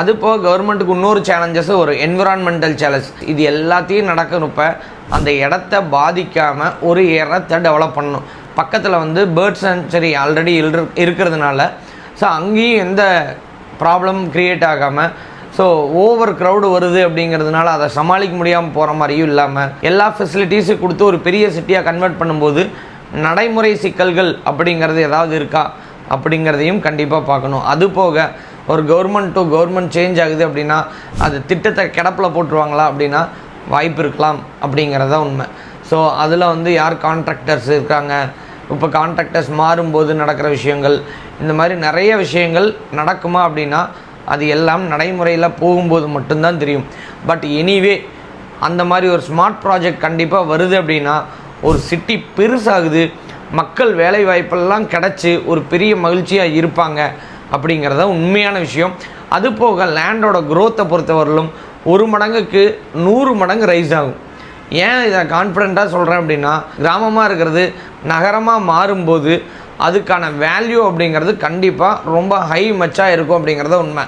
அது போக கவர்மெண்ட்டுக்கு இன்னொரு சேலஞ்சஸ் ஒரு என்விரான்மெண்டல் சேலஞ்ச். இது எல்லாத்தையும் நடக்கிறப்ப அந்த இடத்த பாதிக்காமல் ஒரு இடத்த டெவலப் பண்ணணும். பக்கத்தில் பேர்ட் சாங்சுரி ஆல்ரெடி இருக்கிறதுனால ஸோ அங்கேயும் எந்த ப்ராப்ளம் க்ரியேட் ஆகாமல் ஸோ ஓவர் க்ரௌடு வருது அப்படிங்கிறதுனால அதை சமாளிக்க முடியாமல் போகிற மாதிரியும் இல்லாமல் எல்லா ஃபெசிலிட்டிஸும் கொடுத்து ஒரு பெரிய சிட்டியாக கன்வெர்ட் பண்ணும்போது நடைமுறை சிக்கல்கள் அப்படிங்கிறது ஏதாவது இருக்கா அப்படிங்கிறதையும் கண்டிப்பாக பார்க்கணும். அது போக ஒரு கவர்மெண்ட் டு கவர்மெண்ட் சேஞ்ச் ஆகுது அப்படின்னா அது திட்டத்தை கிடப்பில் போட்டுருவாங்களா அப்படின்னா வாய்ப்பு இருக்கலாம் அப்படிங்கிறத உண்மை. ஸோ அதில் யார் கான்ட்ராக்டர்ஸ் இருக்காங்க, இப்போ கான்ட்ராக்டர்ஸ் மாறும்போது நடக்கிற விஷயங்கள், இந்த மாதிரி நிறைய விஷயங்கள் நடக்குமா அப்படின்னா அது எல்லாம் நடைமுறையில் போகும்போது மட்டும்தான் தெரியும். பட் எனிவே அந்த மாதிரி ஒரு ஸ்மார்ட் ப்ராஜெக்ட் கண்டிப்பாக வருது அப்படின்னா ஒரு சிட்டி பெருசாகுது, மக்கள் வேலை வாய்ப்பெல்லாம் கிடச்சி ஒரு பெரிய மகிழ்ச்சியாக இருப்பாங்க அப்படிங்கிறத உண்மையான விஷயம். அது போக லேண்டோட க்ரோத்தை பொறுத்தவரையிலும் 1 மடங்குக்கு 100 மடங்கு ரைஸ் ஆகும். ஏன் இதை கான்ஃபிடெண்ட்டாக சொல்கிறேன் அப்படின்னா கிராமமாக இருக்கிறது நகரமாக மாறும்போது அதுக்கான வேல்யூ அப்படிங்கிறது கண்டிப்பாக ரொம்ப ஹை மச்சாக இருக்கும் அப்படிங்கிறத உண்மை.